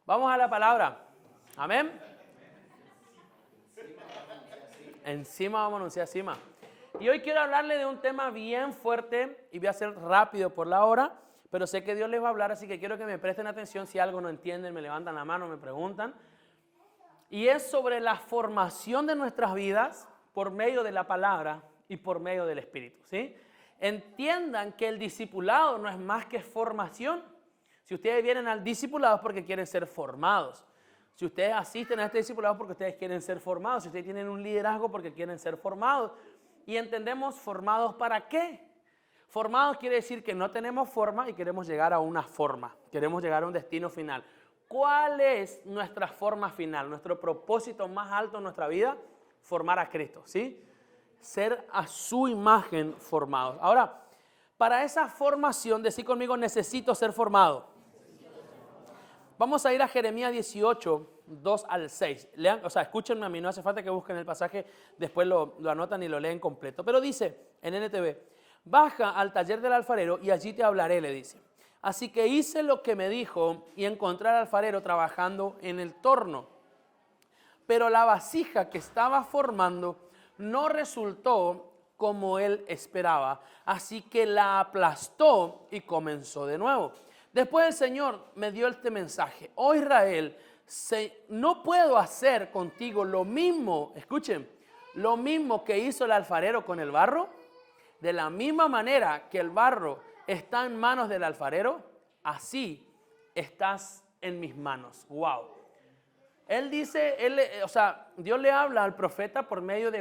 Vamos a la palabra. Amén. Encima vamos a anunciar encima. Y hoy quiero hablarle de un tema bien fuerte y voy a ser rápido por la hora, pero sé que Dios les va a hablar, así que quiero que me presten atención. Si algo no entienden, me levantan la mano, me preguntan. Y es sobre la formación de nuestras vidas por medio de la palabra y por medio del Espíritu, ¿sí? Entiendan que el discipulado no es más que formación. Si ustedes vienen al discipulado es porque quieren ser formados. Si ustedes asisten a este discipulado es porque ustedes quieren ser formados. Si ustedes tienen un liderazgo porque quieren ser formados. Y entendemos formados para qué. Formados quiere decir que no tenemos forma y queremos llegar a una forma. Queremos llegar a un destino final. ¿Cuál es nuestra forma final? Nuestro propósito más alto en nuestra vida, formar a Cristo, ¿sí? Ser a su imagen formados. Ahora, para esa formación, decir conmigo, necesito ser formado. Vamos a ir a Jeremías 18, 2 al 6. Lean, escúchenme a mí, no hace falta que busquen el pasaje, después lo anotan y lo leen completo. Pero dice en NTV, baja al taller del alfarero y allí te hablaré, le dice. Así que hice lo que me dijo y encontré al alfarero trabajando en el torno. Pero la vasija que estaba formando no resultó como él esperaba, así que la aplastó y comenzó de nuevo. Después el Señor me dio este mensaje: oh Israel, no puedo hacer contigo lo mismo, escuchen, lo mismo que hizo el alfarero con el barro. De la misma manera que el barro está en manos del alfarero, así estás en mis manos. Wow. Él dice, Dios le habla al profeta por medio de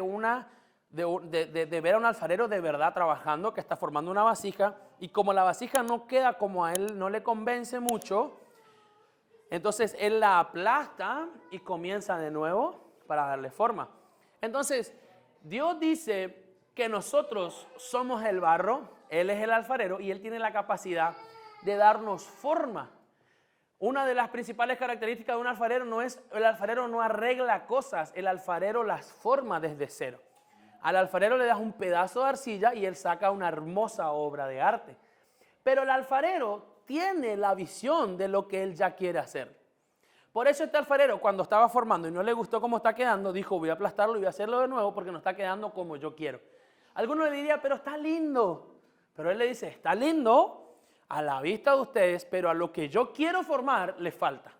ver a un alfarero de verdad trabajando, que está formando una vasija, y como la vasija no queda como a él, no le convence mucho, entonces él la aplasta y comienza de nuevo para darle forma. Entonces, Dios dice que nosotros somos el barro, Él es el alfarero y Él tiene la capacidad de darnos forma. Una de las principales características de un alfarero el alfarero no arregla cosas, el alfarero las forma desde cero. Al alfarero le das un pedazo de arcilla y él saca una hermosa obra de arte. Pero el alfarero tiene la visión de lo que él ya quiere hacer. Por eso este alfarero, cuando estaba formando y no le gustó cómo está quedando, dijo: voy a aplastarlo y voy a hacerlo de nuevo porque no está quedando como yo quiero. Algunos le dirían: pero está lindo. Pero él le dice: está lindo a la vista de ustedes, pero a lo que yo quiero formar le falta.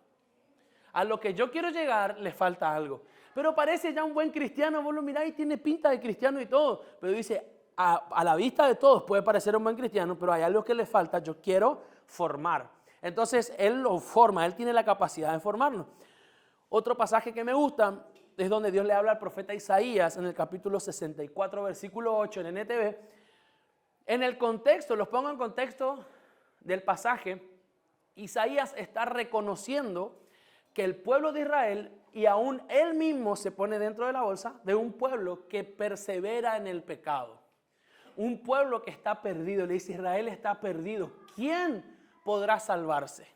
A lo que yo quiero llegar le falta algo. Pero parece ya un buen cristiano, vos lo mirás y tiene pinta de cristiano y todo. Pero dice, a la vista de todos puede parecer un buen cristiano, pero hay algo que le falta, yo quiero formar. Entonces él lo forma, él tiene la capacidad de formarnos. Otro pasaje que me gusta es donde Dios le habla al profeta Isaías en el capítulo 64, versículo 8 en NTV. En el contexto, los pongo en contexto del pasaje, Isaías está reconociendo que el pueblo de Israel, y aún él mismo se pone dentro de la bolsa de un pueblo que persevera en el pecado. Un pueblo que está perdido. Le dice: Israel está perdido. ¿Quién podrá salvarse?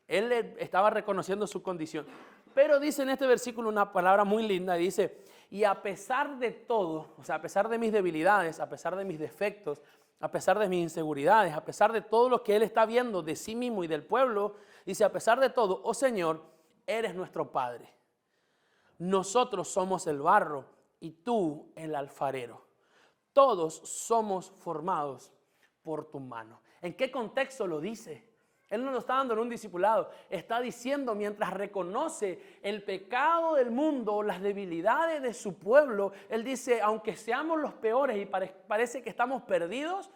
Él estaba reconociendo su condición. Pero dice en este versículo una palabra muy linda. Dice: y a pesar de todo, a pesar de mis debilidades, a pesar de mis defectos, a pesar de mis inseguridades, a pesar de todo lo que él está viendo de sí mismo y del pueblo, dice: a pesar de todo, oh Señor, eres nuestro Padre. Nosotros somos el barro y tú el alfarero. Todos somos formados por tu mano. ¿En qué contexto lo dice? Él no lo está dando en un discipulado. Está diciendo, mientras reconoce el pecado del mundo, las debilidades de su pueblo, él dice: aunque seamos los peores y parece que estamos perdidos,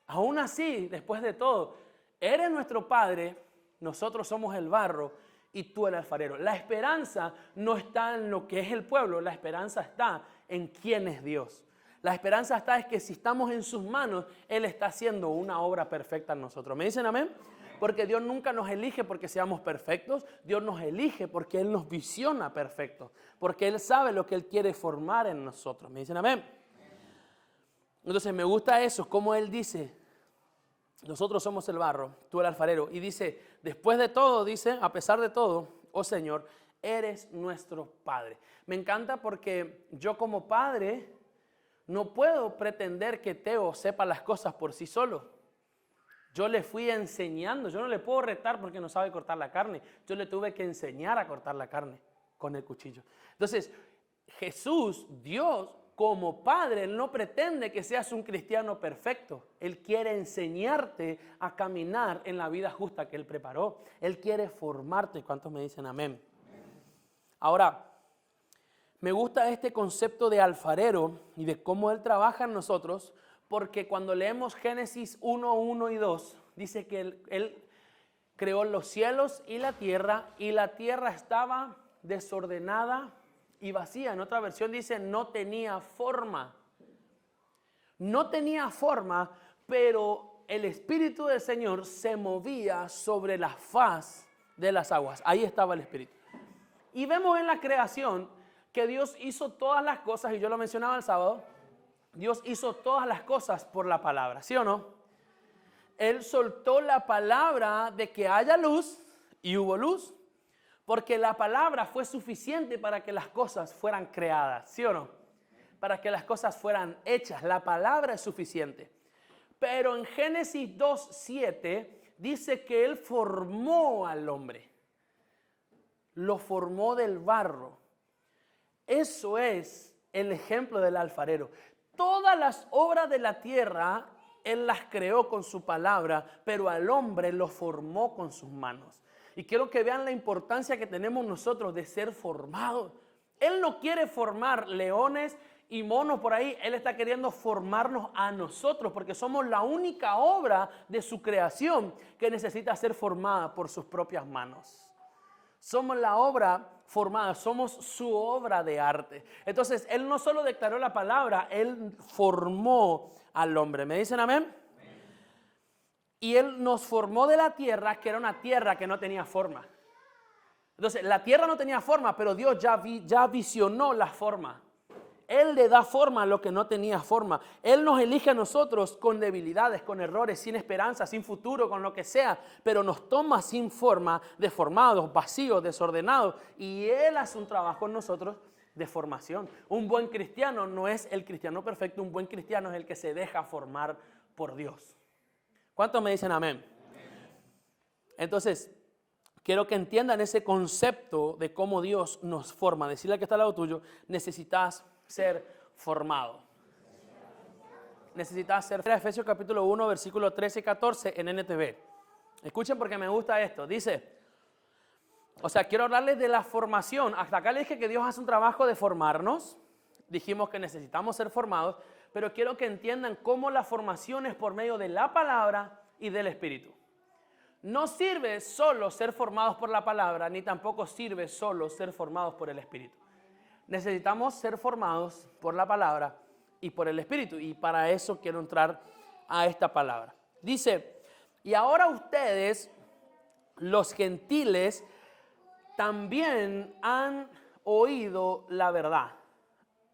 aún así, después de todo, eres nuestro Padre, nosotros somos el barro y tú el alfarero. La esperanza no está en lo que es el pueblo, la esperanza está en quién es Dios. La esperanza está es que si estamos en sus manos, Él está haciendo una obra perfecta en nosotros. ¿Me dicen amén? Porque Dios nunca nos elige porque seamos perfectos. Dios nos elige porque Él nos visiona perfectos. Porque Él sabe lo que Él quiere formar en nosotros. ¿Me dicen amén? Entonces me gusta eso, como Él dice: nosotros somos el barro, tú el alfarero. Y dice, después de todo, dice, a pesar de todo, oh Señor, eres nuestro Padre. Me encanta porque yo como padre no puedo pretender que Teo sepa las cosas por sí solo. Yo le fui enseñando, yo no le puedo retar porque no sabe cortar la carne. Yo le tuve que enseñar a cortar la carne con el cuchillo. Entonces, Jesús, Dios, como Padre, Él no pretende que seas un cristiano perfecto. Él quiere enseñarte a caminar en la vida justa que Él preparó. Él quiere formarte. ¿Cuántos me dicen amén? Ahora, me gusta este concepto de alfarero y de cómo Él trabaja en nosotros, porque cuando leemos Génesis 1, 1 y 2, dice que Él creó los cielos y la tierra estaba desordenada y vacía. En otra versión dice no tenía forma. No tenía forma, pero el Espíritu del Señor se movía sobre la faz de las aguas. Ahí estaba el Espíritu. Y vemos en la creación que Dios hizo todas las cosas, y yo lo mencionaba el sábado, Dios hizo todas las cosas por la palabra, ¿sí o no? Él soltó la palabra de que haya luz y hubo luz, porque la palabra fue suficiente para que las cosas fueran creadas, ¿sí o no? Para que las cosas fueran hechas, la palabra es suficiente. Pero en Génesis 2:7 dice que Él formó al hombre, lo formó del barro. Eso es el ejemplo del alfarero. Todas las obras de la tierra Él las creó con su palabra, pero al hombre lo formó con sus manos. Y quiero que vean la importancia que tenemos nosotros de ser formados. Él no quiere formar leones y monos por ahí. Él está queriendo formarnos a nosotros, porque somos la única obra de su creación que necesita ser formada por sus propias manos. Somos la obra formada, somos su obra de arte. Entonces, Él no solo declaró la palabra, Él formó al hombre. ¿Me dicen amén? Amén. Y Él nos formó de la tierra, que era una tierra que no tenía forma. Entonces, la tierra no tenía forma, pero Dios ya visionó la forma. Él le da forma a lo que no tenía forma. Él nos elige a nosotros con debilidades, con errores, sin esperanza, sin futuro, con lo que sea, pero nos toma sin forma, deformados, vacíos, desordenados, y Él hace un trabajo en nosotros de formación. Un buen cristiano no es el cristiano perfecto, un buen cristiano es el que se deja formar por Dios. ¿Cuántos me dicen amén? Entonces, quiero que entiendan ese concepto de cómo Dios nos forma. Decirle al que está al lado tuyo, necesitas ser formado. Necesitas ser. Efesios capítulo 1, versículo 13 y 14 en NTV. Escuchen porque me gusta esto. Dice, quiero hablarles de la formación. Hasta acá les dije que Dios hace un trabajo de formarnos. Dijimos que necesitamos ser formados, pero quiero que entiendan cómo la formación es por medio de la palabra y del Espíritu. No sirve solo ser formados por la palabra, ni tampoco sirve solo ser formados por el Espíritu. Necesitamos ser formados por la palabra y por el Espíritu. Y para eso quiero entrar a esta palabra. Dice, y ahora ustedes, los gentiles, también han oído la verdad.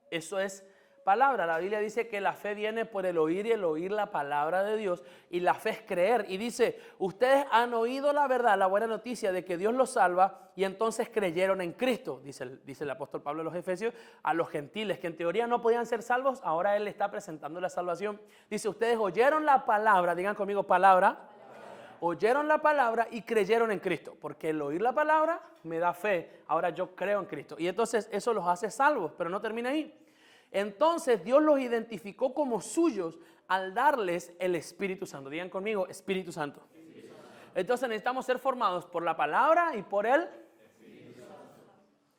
Eso es palabra. La Biblia dice que la fe viene por el oír y el oír la palabra de Dios, y la fe es creer. Y dice, ustedes han oído la verdad, la buena noticia de que Dios los salva, y entonces creyeron en Cristo, dice el apóstol Pablo a los Efesios, a los gentiles que en teoría no podían ser salvos. Ahora Él está presentando la salvación. Dice, ustedes oyeron la palabra, digan conmigo palabra. Oyeron la palabra y creyeron en Cristo, porque el oír la palabra me da fe. Ahora yo creo en Cristo, y entonces eso los hace salvos, pero no termina ahí. Entonces Dios los identificó como suyos al darles el Espíritu Santo. Digan conmigo, Espíritu Santo. Entonces necesitamos ser formados por la palabra y por el Espíritu Santo.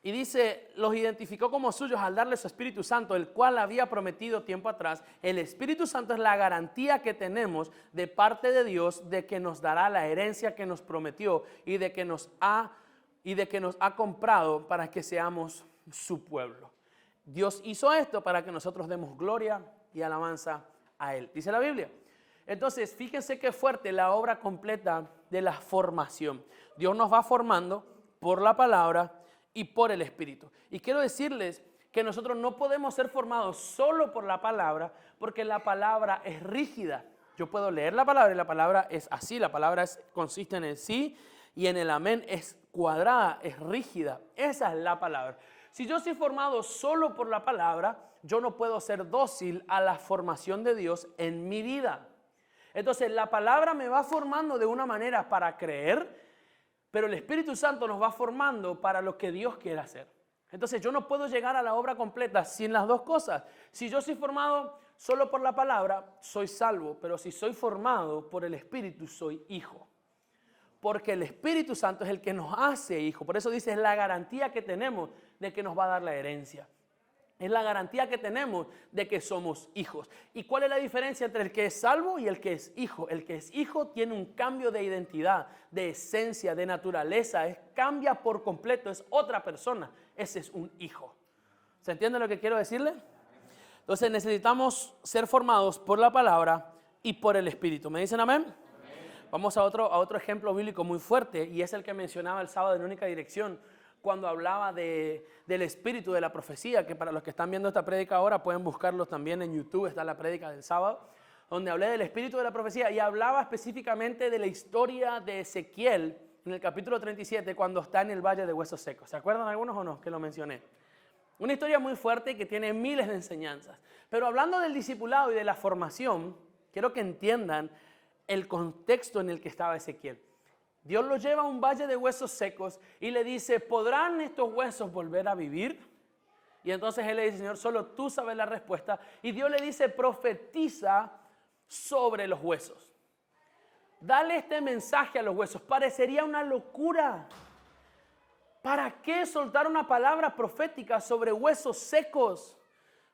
Y dice, los identificó como suyos al darles su Espíritu Santo, el cual había prometido tiempo atrás. El Espíritu Santo es la garantía que tenemos de parte de Dios de que nos dará la herencia que nos prometió y de que nos ha comprado para que seamos su pueblo. Dios hizo esto para que nosotros demos gloria y alabanza a Él. Dice la Biblia. Entonces, fíjense qué fuerte la obra completa de la formación. Dios nos va formando por la palabra y por el Espíritu. Y quiero decirles que nosotros no podemos ser formados solo por la palabra, porque la palabra es rígida. Yo puedo leer la palabra y la palabra es así. La palabra consiste en el sí y en el amén. Es cuadrada, es rígida. Esa es la palabra. Si yo soy formado solo por la palabra, yo no puedo ser dócil a la formación de Dios en mi vida. Entonces la palabra me va formando de una manera para creer, pero el Espíritu Santo nos va formando para lo que Dios quiere hacer. Entonces yo no puedo llegar a la obra completa sin las dos cosas. Si yo soy formado solo por la palabra, soy salvo, pero si soy formado por el Espíritu, soy hijo. Porque el Espíritu Santo es el que nos hace hijo. Por eso dice, es la garantía que tenemos de que nos va a dar la herencia. Es la garantía que tenemos de que somos hijos. ¿Y cuál es la diferencia entre el que es salvo y el que es hijo? El que es hijo tiene un cambio de identidad, de esencia, de naturaleza. Cambia por completo, es otra persona. Ese es un hijo. ¿Se entiende lo que quiero decirle? Entonces necesitamos ser formados por la palabra y por el Espíritu. ¿Me dicen amén? Vamos a otro ejemplo bíblico muy fuerte, y es el que mencionaba el sábado en Única Dirección, cuando hablaba del espíritu de la profecía, que para los que están viendo esta prédica ahora pueden buscarlos también en YouTube, está la prédica del sábado, donde hablé del espíritu de la profecía y hablaba específicamente de la historia de Ezequiel en el capítulo 37, cuando está en el valle de huesos secos. ¿Se acuerdan algunos o no que lo mencioné? Una historia muy fuerte que tiene miles de enseñanzas. Pero hablando del discipulado y de la formación, quiero que entiendan el contexto en el que estaba Ezequiel. Dios lo lleva a un valle de huesos secos y le dice, ¿podrán estos huesos volver a vivir? Y entonces él le dice, Señor, solo tú sabes la respuesta. Y Dios le dice, profetiza sobre los huesos. Dale este mensaje a los huesos. Parecería una locura. ¿Para qué soltar una palabra profética sobre huesos secos?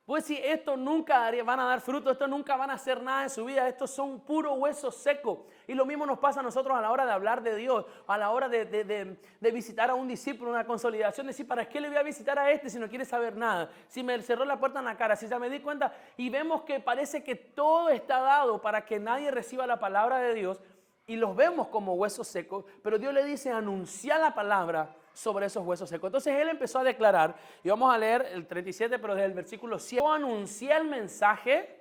Pues si esto nunca van a dar fruto, esto nunca van a hacer nada en su vida, estos son puros huesos secos. Y lo mismo nos pasa a nosotros a la hora de hablar de Dios, a la hora de visitar a un discípulo, una consolidación, decir, ¿para qué le voy a visitar a este si no quiere saber nada? Si me cerró la puerta en la cara, si ya me di cuenta y vemos que parece que todo está dado para que nadie reciba la palabra de Dios y los vemos como huesos secos, pero Dios le dice, anunciar la palabra sobre esos huesos secos. Entonces él empezó a declarar, y vamos a leer el 37, pero desde el versículo 7. Yo anuncié el mensaje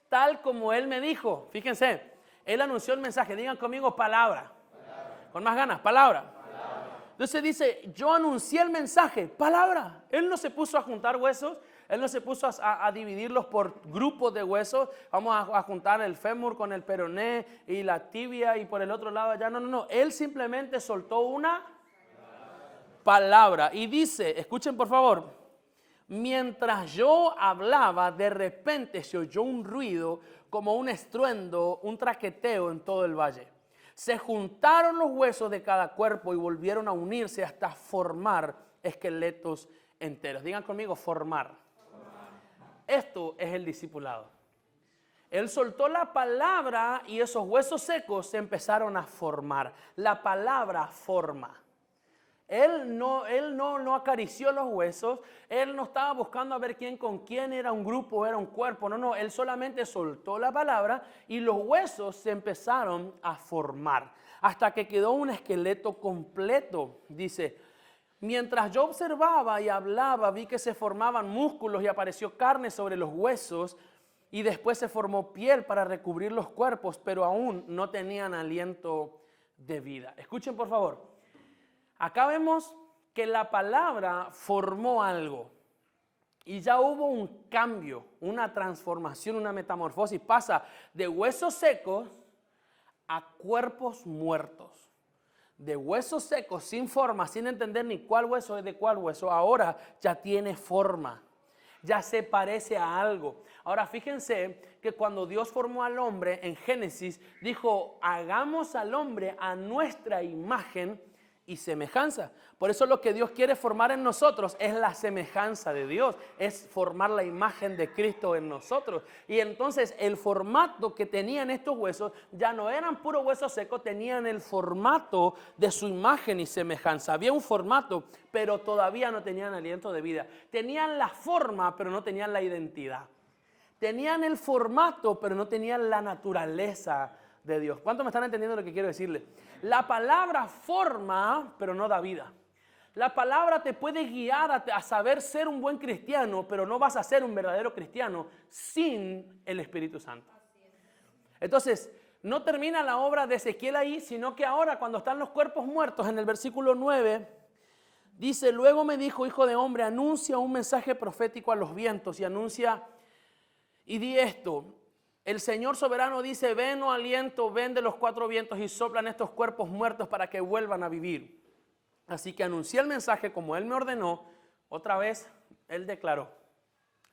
tal como él me dijo. Fíjense, él anunció el mensaje. Digan conmigo palabra. Con más ganas, palabra. Entonces dice, yo anuncié el mensaje, palabra. Él no se puso a juntar huesos. Él no se puso a dividirlos por grupos de huesos. Vamos a juntar el fémur con el peroné y la tibia y por el otro lado allá. No. Él simplemente soltó una palabra. Y dice, escuchen por favor, mientras yo hablaba, de repente se oyó un ruido como un estruendo, un traqueteo en todo el valle. Se juntaron los huesos de cada cuerpo y volvieron a unirse hasta formar esqueletos enteros. Digan conmigo, formar. Esto es el discipulado. Él soltó la palabra y esos huesos secos se empezaron a formar. La palabra forma. Él no acarició los huesos, él no estaba buscando a ver quién con quién, era un grupo, era un cuerpo, no, él solamente soltó la palabra y los huesos se empezaron a formar, hasta que quedó un esqueleto completo. Dice, mientras yo observaba y hablaba, vi que se formaban músculos y apareció carne sobre los huesos y después se formó piel para recubrir los cuerpos, pero aún no tenían aliento de vida. Escuchen por favor. Acá vemos que la palabra formó algo y ya hubo un cambio, una transformación, una metamorfosis. Pasa de huesos secos a cuerpos muertos. De huesos secos, sin forma, sin entender ni cuál hueso es de cuál hueso, ahora ya tiene forma, ya se parece a algo. Ahora fíjense que cuando Dios formó al hombre en Génesis, dijo, hagamos al hombre a nuestra imagen y semejanza. Por eso lo que Dios quiere formar en nosotros es la semejanza de Dios, es formar la imagen de Cristo en nosotros. Y entonces el formato que tenían estos huesos ya no eran puros huesos secos, tenían el formato de su imagen y semejanza. Había un formato, pero todavía no tenían aliento de vida. Tenían la forma, pero no tenían la identidad. Tenían el formato, pero no tenían la naturaleza de Dios. ¿Cuántos me están entendiendo lo que quiero decirle? La palabra forma, pero no da vida. La palabra te puede guiar a saber ser un buen cristiano, pero no vas a ser un verdadero cristiano sin el Espíritu Santo. Entonces, no termina la obra de Ezequiel ahí, sino que ahora cuando están los cuerpos muertos, en el versículo 9, dice, luego me dijo, hijo de hombre, anuncia un mensaje profético a los vientos y anuncia y di esto. El Señor soberano dice, ven, oh aliento, ven de los cuatro vientos y soplan estos cuerpos muertos para que vuelvan a vivir. Así que anuncié el mensaje como Él me ordenó. Otra vez, Él declaró.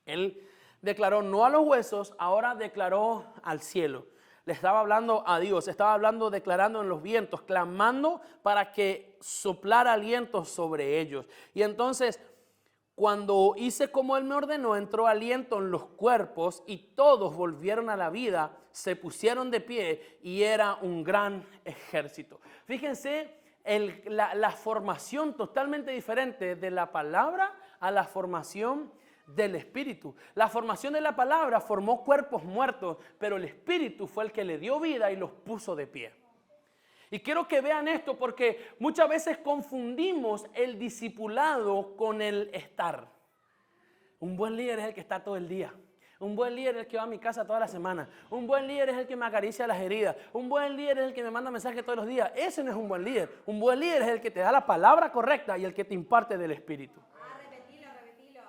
Él declaró no a los huesos, ahora declaró al cielo. Le estaba hablando a Dios, estaba hablando, declarando en los vientos, clamando para que soplara aliento sobre ellos. Y entonces, cuando hice como Él me ordenó, entró aliento en los cuerpos y todos volvieron a la vida, se pusieron de pie y era un gran ejército. Fíjense la formación totalmente diferente de la palabra a la formación del Espíritu. La formación de la palabra formó cuerpos muertos, pero el Espíritu fue el que le dio vida y los puso de pie. Y quiero que vean esto porque muchas veces confundimos el discipulado con el estar. Un buen líder es el que está todo el día. Un buen líder es el que va a mi casa toda la semana. Un buen líder es el que me acaricia las heridas. Un buen líder es el que me manda mensajes todos los días. Ese no es un buen líder. Un buen líder es el que te da la palabra correcta y el que te imparte del Espíritu. Repetilo.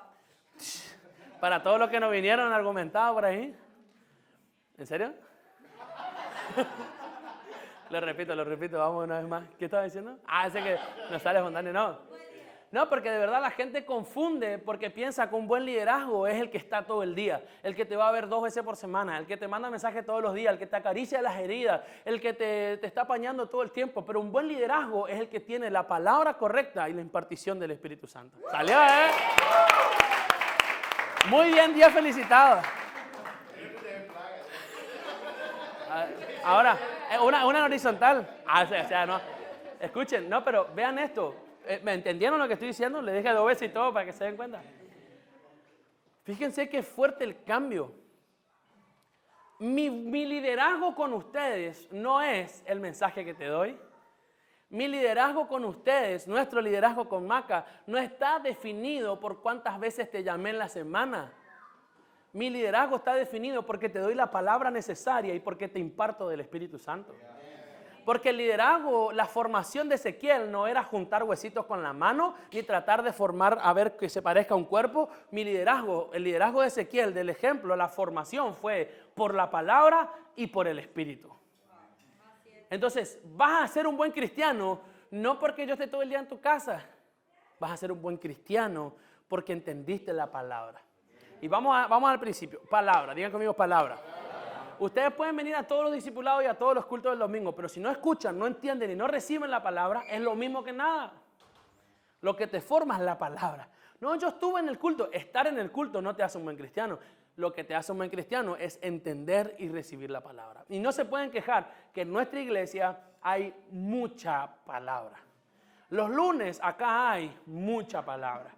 Para todos los que nos vinieron argumentados por ahí. ¿En serio? Lo repito, vamos una vez más. ¿Qué estaba diciendo? Ese que no sale espontáneo, no, porque de verdad la gente confunde porque piensa que un buen liderazgo es el que está todo el día, el que te va a ver 2 veces por semana, el que te manda mensajes todos los días, el que te acaricia las heridas, el que te está apañando todo el tiempo. Pero un buen liderazgo es el que tiene la palabra correcta y la impartición del Espíritu Santo. ¿Salió, Muy bien, día felicitado. Ahora, una horizontal. No. Escuchen, no, pero vean esto. ¿Me entendieron lo que estoy diciendo? Le dije 2 veces y todo para que se den cuenta. Fíjense qué fuerte el cambio. Mi liderazgo con ustedes no es el mensaje que te doy. Mi liderazgo con ustedes, nuestro liderazgo con Maca, no está definido por cuántas veces te llamé en la semana. Mi liderazgo está definido porque te doy la palabra necesaria y porque te imparto del Espíritu Santo. Porque el liderazgo, la formación de Ezequiel no era juntar huesitos con la mano ni tratar de formar a ver que se parezca a un cuerpo. El liderazgo de Ezequiel, del ejemplo, la formación fue por la palabra y por el Espíritu. Entonces, vas a ser un buen cristiano no porque yo esté todo el día en tu casa. Vas a ser un buen cristiano porque entendiste la palabra. Y vamos al principio. Palabra, digan conmigo palabra. Ustedes pueden venir a todos los discipulados y a todos los cultos del domingo, pero si no escuchan, no entienden y no reciben la palabra, es lo mismo que nada. Lo que te forma es la palabra. No, yo estuve en el culto. Estar en el culto no te hace un buen cristiano. Lo que te hace un buen cristiano es entender y recibir la palabra. Y no se pueden quejar que en nuestra iglesia hay mucha palabra. Los lunes acá hay mucha palabra.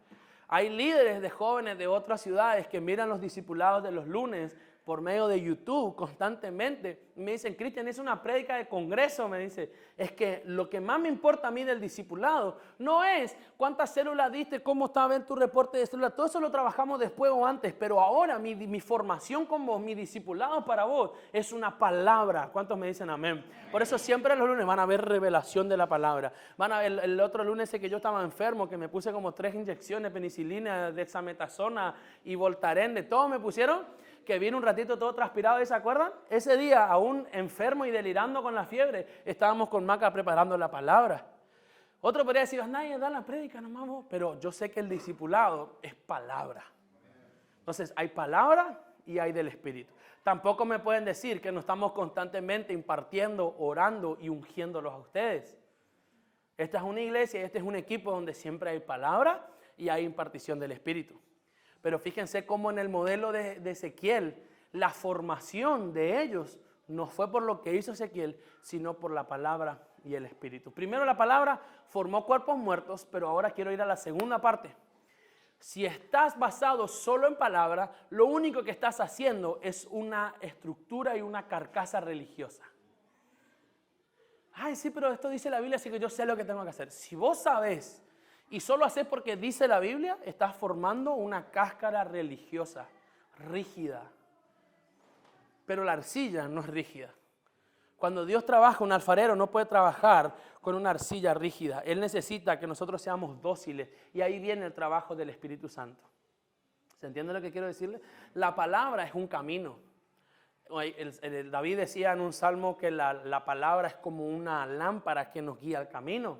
Hay líderes de jóvenes de otras ciudades que miran los discipulados de los lunes por medio de YouTube constantemente. Me dicen, Cristian, es una prédica de congreso, me dice. Es que lo que más me importa a mí del discipulado no es cuántas células diste, cómo estaba en tu reporte de células. Todo eso lo trabajamos después o antes, pero ahora mi formación con vos, mi discipulado para vos es una palabra. ¿Cuántos me dicen amén? Por eso siempre los lunes van a ver revelación de la palabra. Van a ver el otro lunes que yo estaba enfermo, que me puse como 3 inyecciones, penicilina, dexametasona y Voltaren, de todo me pusieron. Que viene un ratito todo transpirado, ¿se acuerdan? Ese día, aún enfermo y delirando con la fiebre, estábamos con Maca preparando la palabra. Otro podría decir, nadie da la prédica, no vamos. Pero yo sé que el discipulado es palabra. Entonces, hay palabra y hay del Espíritu. Tampoco me pueden decir que no estamos constantemente impartiendo, orando y ungiéndolos a ustedes. Esta es una iglesia y este es un equipo donde siempre hay palabra y hay impartición del Espíritu. Pero fíjense cómo en el modelo de Ezequiel, la formación de ellos no fue por lo que hizo Ezequiel, sino por la palabra y el Espíritu. Primero la palabra formó cuerpos muertos, pero ahora quiero ir a la segunda parte. Si estás basado solo en palabra, lo único que estás haciendo es una estructura y una carcasa religiosa. Ay, sí, pero esto dice la Biblia, así que yo sé lo que tengo que hacer. Si vos sabés y solo haces porque dice la Biblia, estás formando una cáscara religiosa, rígida. Pero la arcilla no es rígida. Cuando Dios trabaja, un alfarero no puede trabajar con una arcilla rígida. Él necesita que nosotros seamos dóciles. Y ahí viene el trabajo del Espíritu Santo. ¿Se entiende lo que quiero decirle? La palabra es un camino. David decía en un salmo que la palabra es como una lámpara que nos guía al camino.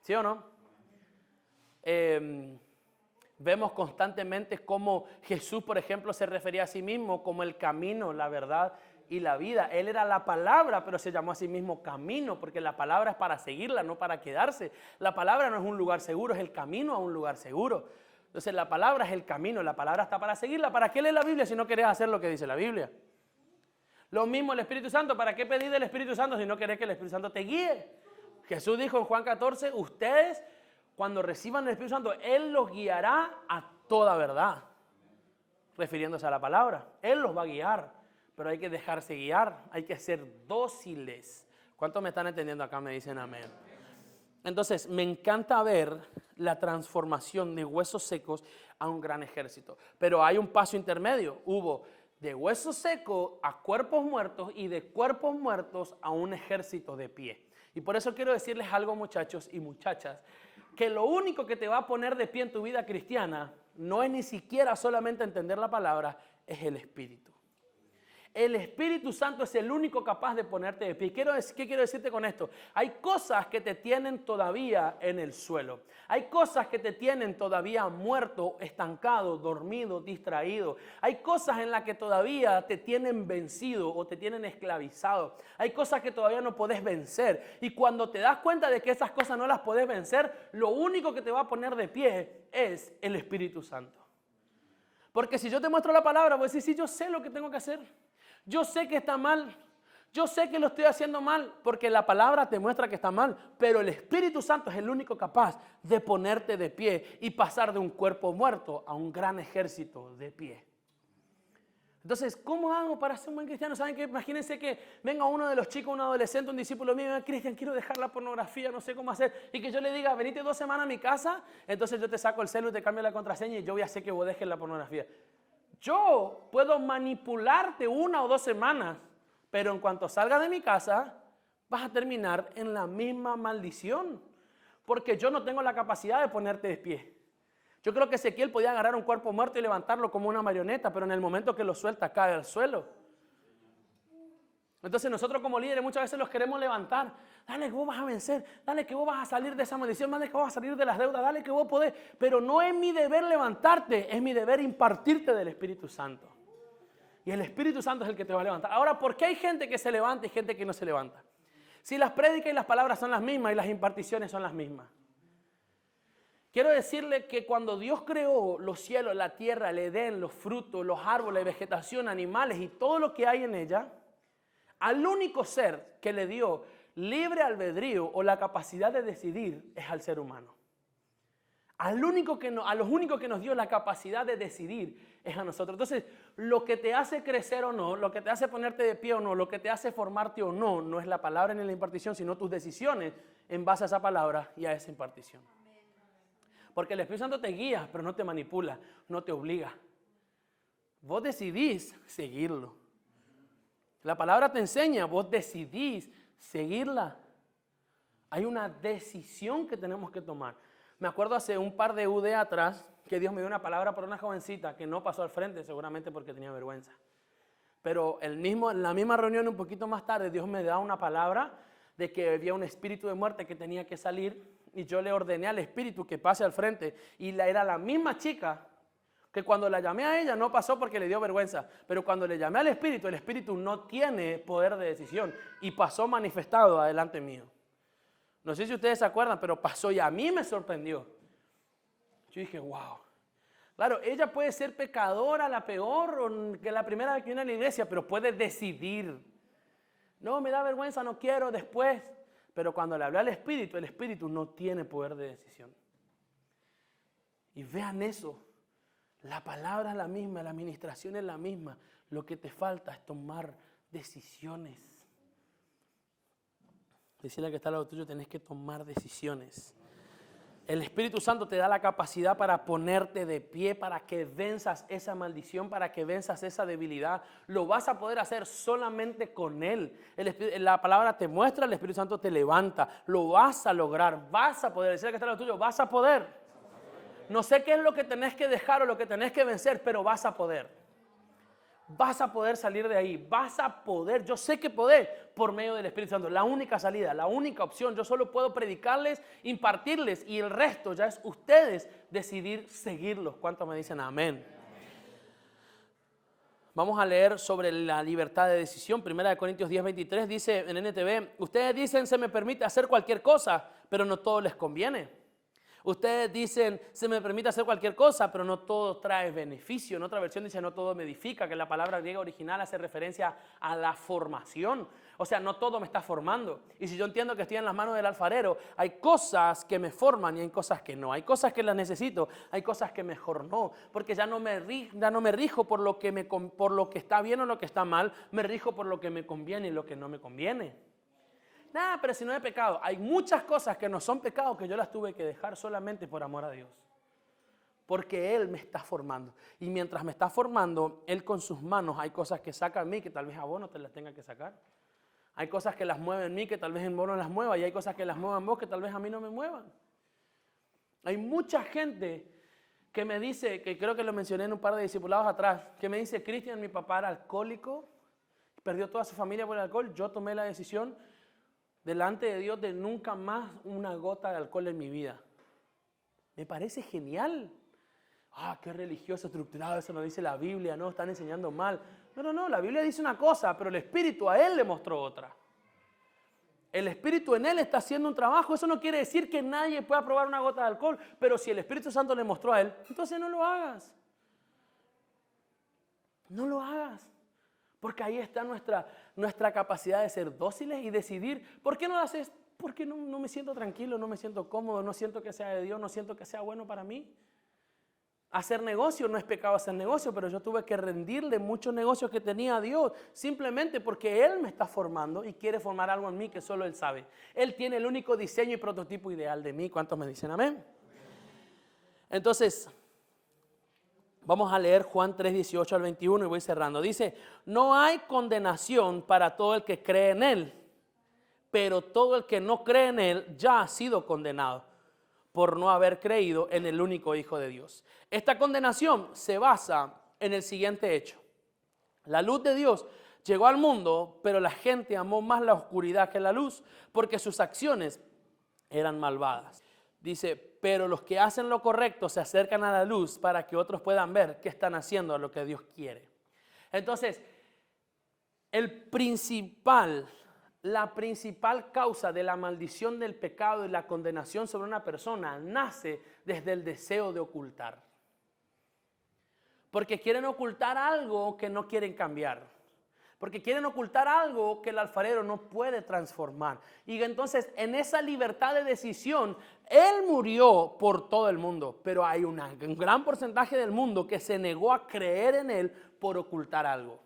¿Sí o no? Vemos constantemente cómo Jesús, por ejemplo, se refería a sí mismo como el camino, la verdad y la vida. Él era la palabra, pero se llamó a sí mismo camino, porque la palabra es para seguirla, no para quedarse. La palabra no es un lugar seguro, es el camino a un lugar seguro. Entonces la palabra es el camino, la palabra está para seguirla. ¿Para qué lees la Biblia si no querés hacer lo que dice la Biblia? Lo mismo el Espíritu Santo. ¿Para qué pedir del Espíritu Santo si no querés que el Espíritu Santo te guíe? Jesús dijo en Juan 14, ustedes cuando reciban el Espíritu Santo, Él los guiará a toda verdad. Refiriéndose a la palabra. Él los va a guiar, pero hay que dejarse guiar, hay que ser dóciles. ¿Cuántos me están entendiendo acá? Me dicen amén. Entonces, me encanta ver la transformación de huesos secos a un gran ejército. Pero hay un paso intermedio. Hubo de huesos secos a cuerpos muertos y de cuerpos muertos a un ejército de pie. Y por eso quiero decirles algo, muchachos y muchachas, que lo único que te va a poner de pie en tu vida cristiana no es ni siquiera solamente entender la palabra, es el Espíritu. El Espíritu Santo es el único capaz de ponerte de pie. ¿Qué quiero decirte con esto? Hay cosas que te tienen todavía en el suelo. Hay cosas que te tienen todavía muerto, estancado, dormido, distraído. Hay cosas en las que todavía te tienen vencido o te tienen esclavizado. Hay cosas que todavía no podés vencer. Y cuando te das cuenta de que esas cosas no las podés vencer, lo único que te va a poner de pie es el Espíritu Santo. Porque si yo te muestro la palabra, voy a decir, sí, yo sé lo que tengo que hacer. Yo sé que está mal, yo sé que lo estoy haciendo mal, porque la palabra te muestra que está mal, pero el Espíritu Santo es el único capaz de ponerte de pie y pasar de un cuerpo muerto a un gran ejército de pie. Entonces, ¿cómo hago para ser un buen cristiano? ¿Saben qué? Imagínense que venga uno de los chicos, un adolescente, un discípulo mío, y me diga, Cristian, quiero dejar la pornografía, no sé cómo hacer, y que yo le diga, venite 2 semanas a mi casa, entonces yo te saco el celular, te cambio la contraseña y yo voy a hacer que vos dejes la pornografía. Yo puedo manipularte 1 o 2 semanas, pero en cuanto salgas de mi casa, vas a terminar en la misma maldición, porque yo no tengo la capacidad de ponerte de pie. Yo creo que Ezequiel podía agarrar un cuerpo muerto y levantarlo como una marioneta, pero en el momento que lo suelta cae al suelo. Entonces nosotros como líderes muchas veces los queremos levantar. Dale que vos vas a vencer, dale que vos vas a salir de esa maldición, dale que vos vas a salir de las deudas, dale que vos podés. Pero no es mi deber levantarte, es mi deber impartirte del Espíritu Santo. Y el Espíritu Santo es el que te va a levantar. Ahora, ¿por qué hay gente que se levanta y gente que no se levanta? Si las prédicas y las palabras son las mismas y las imparticiones son las mismas. Quiero decirle que cuando Dios creó los cielos, la tierra, el Edén, los frutos, los árboles, vegetación, animales y todo lo que hay en ella, al único ser que le dio libre albedrío o la capacidad de decidir es al ser humano. A los únicos que nos dio la capacidad de decidir es a nosotros. Entonces, lo que te hace crecer o no, lo que te hace ponerte de pie o no, lo que te hace formarte o no, no es la palabra ni la impartición, sino tus decisiones en base a esa palabra y a esa impartición. Porque el Espíritu Santo te guía, pero no te manipula, no te obliga. Vos decidís seguirlo. La palabra te enseña, vos decidís seguirla. Hay una decisión que tenemos que tomar. Me acuerdo hace un par de UD atrás que Dios me dio una palabra para una jovencita que no pasó al frente, seguramente porque tenía vergüenza. Pero en la misma reunión, un poquito más tarde, Dios me da una palabra de que había un espíritu de muerte que tenía que salir. Y yo le ordené al espíritu que pase al frente. Y era la misma chica que cuando la llamé a ella no pasó porque le dio vergüenza. Pero cuando le llamé al espíritu, el espíritu no tiene poder de decisión. Y pasó manifestado adelante mío. No sé si ustedes se acuerdan, pero pasó y a mí me sorprendió. Yo dije, wow. Claro, ella puede ser pecadora, la peor, que la primera vez que viene a la iglesia, pero puede decidir. No, me da vergüenza, no quiero, después. Pero cuando le hablé al Espíritu, el Espíritu no tiene poder de decisión. Y vean eso. La palabra es la misma, la administración es la misma. Lo que te falta es tomar decisiones. Decirle que está al lado tuyo, tenés que tomar decisiones. El Espíritu Santo te da la capacidad para ponerte de pie, para que venzas esa maldición, para que venzas esa debilidad. Lo vas a poder hacer solamente con Él. La palabra te muestra, el Espíritu Santo te levanta. Lo vas a lograr, vas a poder. Decirle que está al lado tuyo, vas a poder. No sé qué es lo que tenés que dejar o lo que tenés que vencer, pero vas a poder. vas a poder salir de ahí, vas a poder, yo sé que poder por medio del Espíritu Santo, la única salida, la única opción, yo solo puedo predicarles, impartirles y el resto ya es ustedes decidir seguirlos. ¿Cuántos me dicen amén? Vamos a leer sobre la libertad de decisión. 1 Corintios 10:23 dice en NTV, ustedes dicen se me permite hacer cualquier cosa, pero no todo les conviene. Ustedes dicen, se me permite hacer cualquier cosa, pero no todo trae beneficio. En otra versión dice, no todo me edifica, que la palabra griega original hace referencia a la formación. O sea, no todo me está formando. Y si yo entiendo que estoy en las manos del alfarero, hay cosas que me forman y hay cosas que no. Hay cosas que las necesito, hay cosas que mejor no. Porque ya no me rijo por lo que está bien o lo que está mal, me rijo por lo que me conviene y lo que no me conviene. Nada, pero si no es pecado. Hay muchas cosas que no son pecado que yo las tuve que dejar solamente por amor a Dios. Porque Él me está formando. Y mientras me está formando, Él con sus manos, hay cosas que saca en mí que tal vez a vos no te las tenga que sacar. Hay cosas que las mueve en mí que tal vez en vos no las mueva. Y hay cosas que las muevan vos que tal vez a mí no me muevan. Hay mucha gente que me dice, que creo que lo mencioné en un par de discipulados atrás, que me dice, Cristian, mi papá era alcohólico, perdió toda su familia por el alcohol, yo tomé la decisión delante de Dios de nunca más una gota de alcohol en mi vida. Me parece genial. Qué religioso, estructurado, eso no dice la Biblia, no, están enseñando mal. No, la Biblia dice una cosa, pero el Espíritu a él le mostró otra. El Espíritu en él está haciendo un trabajo, eso no quiere decir que nadie pueda probar una gota de alcohol, pero si el Espíritu Santo le mostró a él, entonces no lo hagas. No lo hagas. Porque ahí está nuestra capacidad de ser dóciles y decidir. ¿Por qué no lo haces? Porque no me siento tranquilo, no me siento cómodo, no siento que sea de Dios, no siento que sea bueno para mí. Hacer negocio no es pecado hacer negocio, pero yo tuve que rendirle muchos negocios que tenía a Dios, simplemente porque Él me está formando y quiere formar algo en mí que solo Él sabe. Él tiene el único diseño y prototipo ideal de mí. ¿Cuántos me dicen amén? Entonces, vamos a leer Juan 3:18 al 21 y voy cerrando. Dice, no hay condenación para todo el que cree en Él, pero todo el que no cree en Él ya ha sido condenado por no haber creído en el único Hijo de Dios. Esta condenación se basa en el siguiente hecho. La luz de Dios llegó al mundo, pero la gente amó más la oscuridad que la luz, porque sus acciones eran malvadas. Dice, pero los que hacen lo correcto se acercan a la luz para que otros puedan ver que están haciendo lo que Dios quiere. Entonces, la principal causa de la maldición del pecado y la condenación sobre una persona nace desde el deseo de ocultar. Porque quieren ocultar algo que no quieren cambiar. Porque quieren ocultar algo que el alfarero no puede transformar. Y entonces en esa libertad de decisión, Él murió por todo el mundo. Pero hay un gran porcentaje del mundo que se negó a creer en Él por ocultar algo.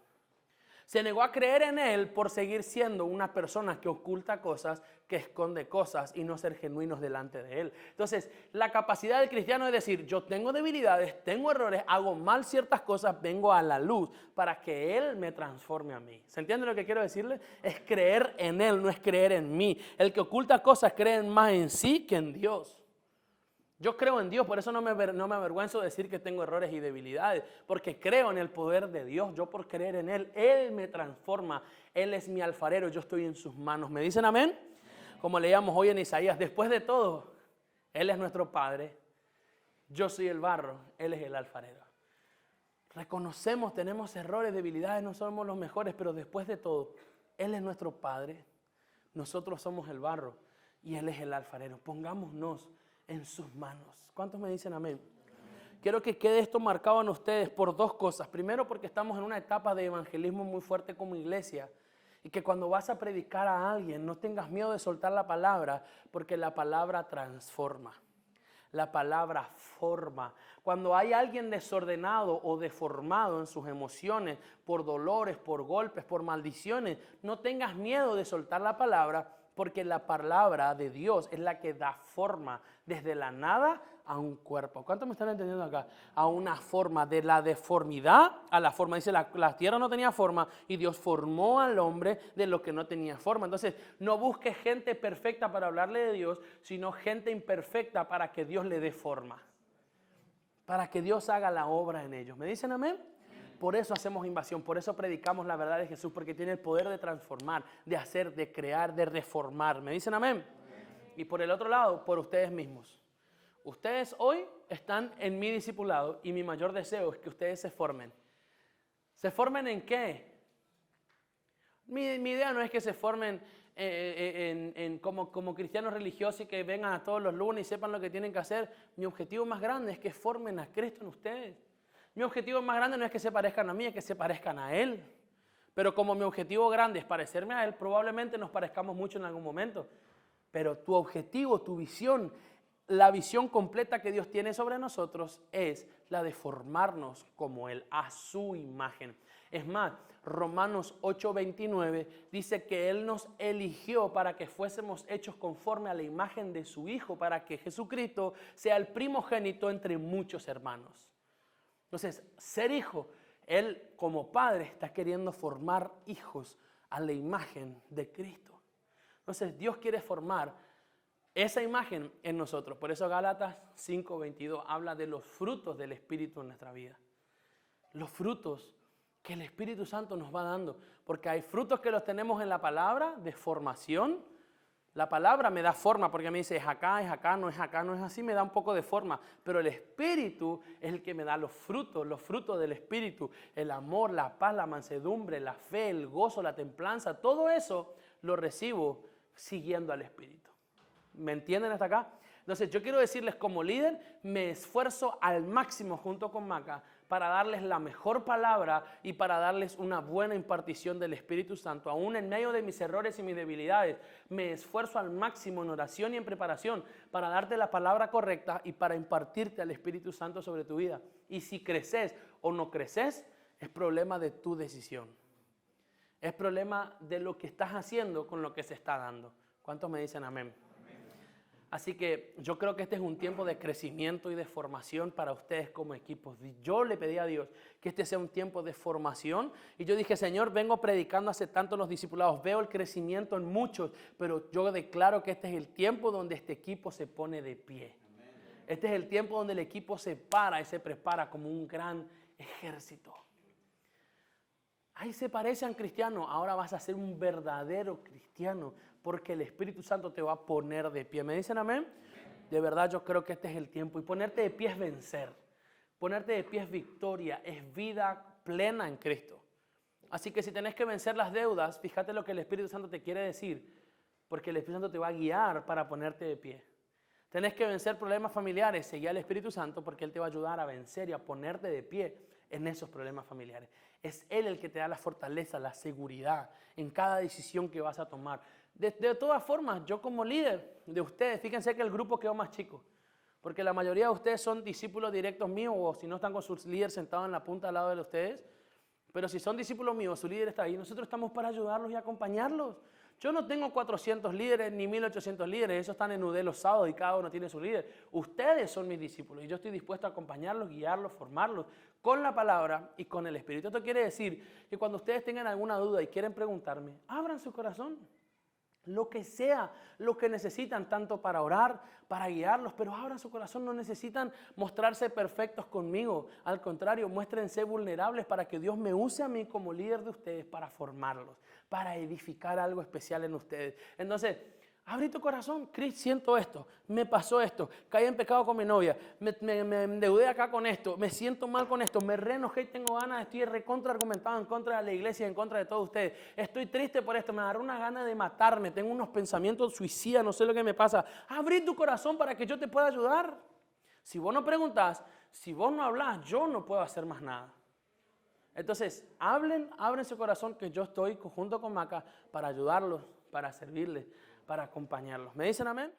Se negó a creer en Él por seguir siendo una persona que oculta cosas, que esconde cosas y no ser genuinos delante de Él. Entonces, la capacidad del cristiano es decir, yo tengo debilidades, tengo errores, hago mal ciertas cosas, vengo a la luz para que Él me transforme a mí. ¿Se entiende lo que quiero decirle? Es creer en Él, no es creer en mí. El que oculta cosas cree más en sí que en Dios. Yo creo en Dios, por eso no me avergüenzo de decir que tengo errores y debilidades, porque creo en el poder de Dios. Yo por creer en Él, Él me transforma, Él es mi alfarero, yo estoy en sus manos. ¿Me dicen amén? Como leíamos hoy en Isaías, después de todo, Él es nuestro Padre, yo soy el barro, Él es el alfarero. Reconocemos, tenemos errores, debilidades, no somos los mejores, pero después de todo, Él es nuestro Padre, nosotros somos el barro y Él es el alfarero. Pongámonos en sus manos. ¿Cuántos me dicen amén? Quiero que quede esto marcado en ustedes por dos cosas. Primero, porque estamos en una etapa de evangelismo muy fuerte como iglesia. Y que cuando vas a predicar a alguien, no tengas miedo de soltar la palabra, porque la palabra transforma. La palabra forma. Cuando hay alguien desordenado o deformado en sus emociones, por dolores, por golpes, por maldiciones, no tengas miedo de soltar la palabra, porque la palabra de Dios es la que da forma desde la nada a un cuerpo. ¿Cuántos me están entendiendo acá? A una forma, de la deformidad a la forma. Dice, la tierra no tenía forma y Dios formó al hombre de lo que no tenía forma. Entonces, no busques gente perfecta para hablarle de Dios, sino gente imperfecta para que Dios le dé forma. Para que Dios haga la obra en ellos. ¿Me dicen amén? Por eso hacemos invasión, por eso predicamos la verdad de Jesús, porque tiene el poder de transformar, de hacer, de crear, de reformar. ¿Me dicen amén? Y por el otro lado, por ustedes mismos. Ustedes hoy están en mi discipulado y mi mayor deseo es que ustedes se formen. ¿Se formen en qué? Mi idea no es que se formen como cristianos religiosos y que vengan a todos los lunes y sepan lo que tienen que hacer. Mi objetivo más grande es que formen a Cristo en ustedes. Mi objetivo más grande no es que se parezcan a mí, es que se parezcan a Él. Pero como mi objetivo grande es parecerme a Él, probablemente nos parezcamos mucho en algún momento. Pero tu objetivo, tu visión, la visión completa que Dios tiene sobre nosotros es la de formarnos como Él, a su imagen. Es más, Romanos 8:29 dice que Él nos eligió para que fuésemos hechos conforme a la imagen de su Hijo, para que Jesucristo sea el primogénito entre muchos hermanos. Entonces, ser hijo, Él como padre está queriendo formar hijos a la imagen de Cristo. Entonces, Dios quiere formar esa imagen en nosotros. Por eso Gálatas 5:22 habla de los frutos del Espíritu en nuestra vida. Los frutos que el Espíritu Santo nos va dando. Porque hay frutos que los tenemos en la palabra de formación. La palabra me da forma porque me dice es acá, no es acá, no es así, me da un poco de forma. Pero el Espíritu es el que me da los frutos del Espíritu. El amor, la paz, la mansedumbre, la fe, el gozo, la templanza. Todo eso lo recibo siguiendo al Espíritu. ¿Me entienden hasta acá? Entonces yo quiero decirles como líder, me esfuerzo al máximo junto con Maca para darles la mejor palabra y para darles una buena impartición del Espíritu Santo. Aún en medio de mis errores y mis debilidades, me esfuerzo al máximo en oración y en preparación para darte la palabra correcta y para impartirte al Espíritu Santo sobre tu vida. Y si creces o no creces, es problema de tu decisión. Es problema de lo que estás haciendo con lo que se está dando. ¿Cuántos me dicen amén? Así que yo creo que este es un tiempo de crecimiento y de formación para ustedes como equipos. Yo le pedí a Dios que este sea un tiempo de formación y yo dije, Señor, vengo predicando hace tanto los discipulados, veo el crecimiento en muchos, pero yo declaro que este es el tiempo donde este equipo se pone de pie. Este es el tiempo donde el equipo se para y se prepara como un gran ejército. Ahí se parecen cristianos, ahora vas a ser un verdadero cristiano porque el Espíritu Santo te va a poner de pie. ¿Me dicen amén? De verdad yo creo que este es el tiempo y ponerte de pie es vencer. Ponerte de pie es victoria, es vida plena en Cristo. Así que si tenés que vencer las deudas, fíjate lo que el Espíritu Santo te quiere decir, porque el Espíritu Santo te va a guiar para ponerte de pie. Tenés que vencer problemas familiares, seguí al Espíritu Santo porque Él te va a ayudar a vencer y a ponerte de pie en esos problemas familiares. Es Él el que te da la fortaleza, la seguridad en cada decisión que vas a tomar. De todas formas, yo como líder de ustedes, fíjense que el grupo quedó más chico, porque la mayoría de ustedes son discípulos directos míos o si no están con sus líderes sentados en la punta al lado de ustedes. Pero si son discípulos míos, su líder está ahí, nosotros estamos para ayudarlos y acompañarlos. Yo no tengo 400 líderes ni 1800 líderes, esos están en UD los sábados y cada uno tiene su líder. Ustedes son mis discípulos y yo estoy dispuesto a acompañarlos, guiarlos, formarlos con la palabra y con el Espíritu. Esto quiere decir que cuando ustedes tengan alguna duda y quieren preguntarme, abran su corazón. Lo que sea, lo que necesitan, tanto para orar, para guiarlos, pero abran su corazón, no necesitan mostrarse perfectos conmigo. Al contrario, muéstrense vulnerables para que Dios me use a mí como líder de ustedes para formarlos, para edificar algo especial en ustedes. Entonces, abrí tu corazón, Cris, siento esto, me pasó esto, caí en pecado con mi novia, me endeudé acá con esto, me siento mal con esto, me reenojé y tengo ganas, estoy recontra argumentado en contra de la iglesia, en contra de todos ustedes, estoy triste por esto, me agarró una gana de matarme, tengo unos pensamientos suicidas, no sé lo que me pasa. Abrí tu corazón para que yo te pueda ayudar. Si vos no preguntás, si vos no hablás, yo no puedo hacer más nada. Entonces, abren su corazón que yo estoy junto con Maca para ayudarlos, para servirles, para acompañarlos. ¿Me dicen amén?